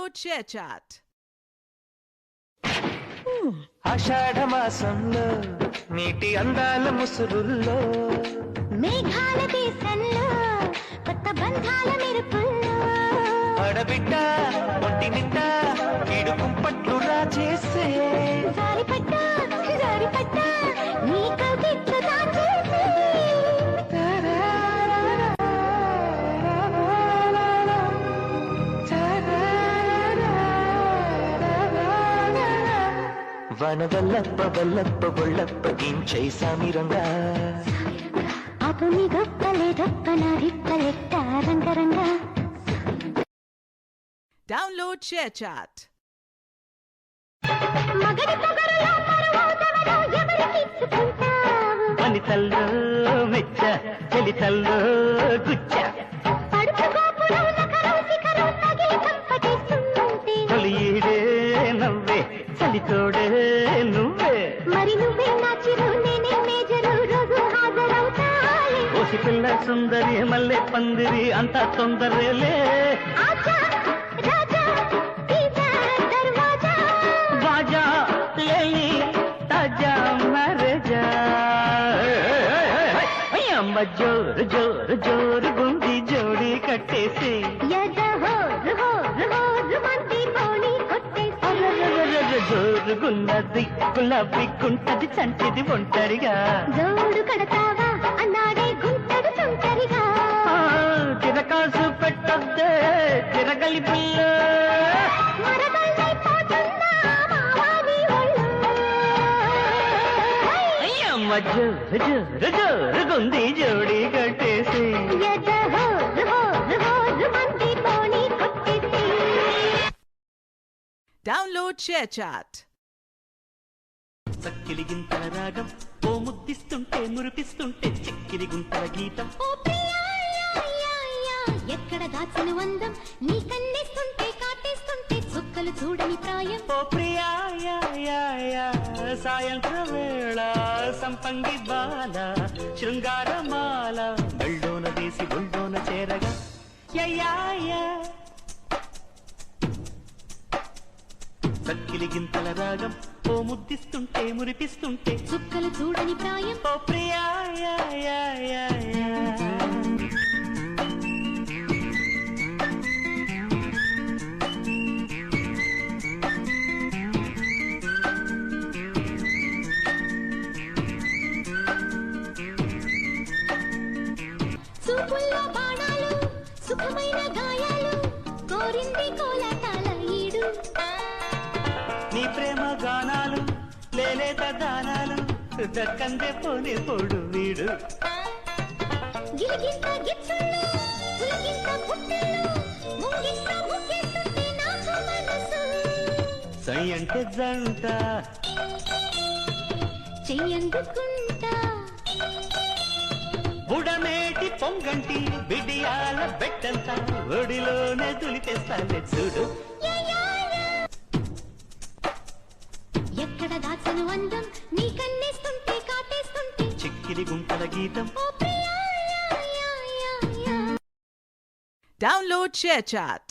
Download ShareChat. ఆషాఢ మాసంలో నీటి అందాల ముసురుల్లో మేఘాల దేశంలో కొత్త బంధాల మెరుపుల్లో ఆడబిడ్డ ఒంటి నిండా కీడు కుంపట్లు రాచేసే జారిపడ్డ నీ కవిత్వ దాచేసే వనవల్లప్ప వల్లప్ప బొల్లప్ప గించై సామిరంగా అపుని గొప్పలేదప్ప నా రిప్పలెట్ట రంగరంగా. Download ShareChat. మగడి పొగరులో పరమోదవలో ఎవరికిచ్చుకుంటావు వనితల్లో మెచ్చ చలితల్లో గుచ్చ పడుచుకోపులో నకరో శిఖరో తగిలి కంపటేస్తుంటే తొలి ఈడే నవ్వే చలితోడే నువ్వే మరి నువ్వే నా చిరు నేనే మేజరు రోజు హాజరవుతాలే ఓసి పిల్ల సుందరి మల్లె పందిరి అంతా తొందరలే ఆజా రాజా తీసా దర్వాజా బాజా లేలి తాజా మరజా అమ్మ జోరు జోరు జోరు గుండి జోడి కట్టేసి యద హోరు హోరు హోరు మంది పోని కొట్టేసి జోరుగున్నది గులాబీ గుంటది చంటిది ఒంటరిగా జోడు కడతావా అన్నాడే గుంటడు చుంటరిగా తిరకాసు పెట్టద్దే తిరగలి పిల్ల మరదల్లైపోతున్నా మావాని ఒళ్ళు అమ్మ జోరు జోరు జోరుగుంది జోడి కట్టేసి యద హోరు హోరు హోరు మంది పోని కొట్టేసి. Download ShareChat. చక్కిలి గింతల రాగం ఓ ముద్దిస్తుంటే మురిపిస్తుంటే చెక్కిలి గుంతల గీతం ఓ ప్రియా యా యా ఎక్కడ దాచిన వందం నీ కన్నేస్తుంటే కాటేస్తుంటే చుక్కలు చూడని ప్రాయం ఓ ప్రియా యా యా యా సాయంత్ర వేళ సంపంగి బాల శృంగారమాల బళ్ళోన వేసి ఒళ్ళోన చేరగా యా యా చక్కిలి గింతల రాగం ఓ ముద్దిస్తుంటే మురిపిస్తుంటే చుక్కలు చూడని ప్రాయం ఓ ప్రియా యా యా యా యా చూపుల్లో బాణాలు సుఖమైన గాయాలు కోరింది కోలాటాల ఈడు నీ ప్రేమ గానాలు లేలేత దానాలు దక్కందే పోని పోడు వీడు గిలిగింత గిచ్చుళ్ళు పులకింత పుట్టెళ్ళు ముంగిస్త ముగ్గేస్తుంటే నాకు మనసు సై అంటే జంట చెయ్యందుకుంటా బుడమేటి పొంగంటి బిడియాల బెట్టంతా ఒడిలోనే దులిపేస్తానే చూడు ఎక్కడ దాచను అందం నీ కన్నేస్తుంటే కాటేస్తుంటే చిక్కిలి గుంటల గీతం ఓ ప్రియా యా యా యా. Download ShareChat.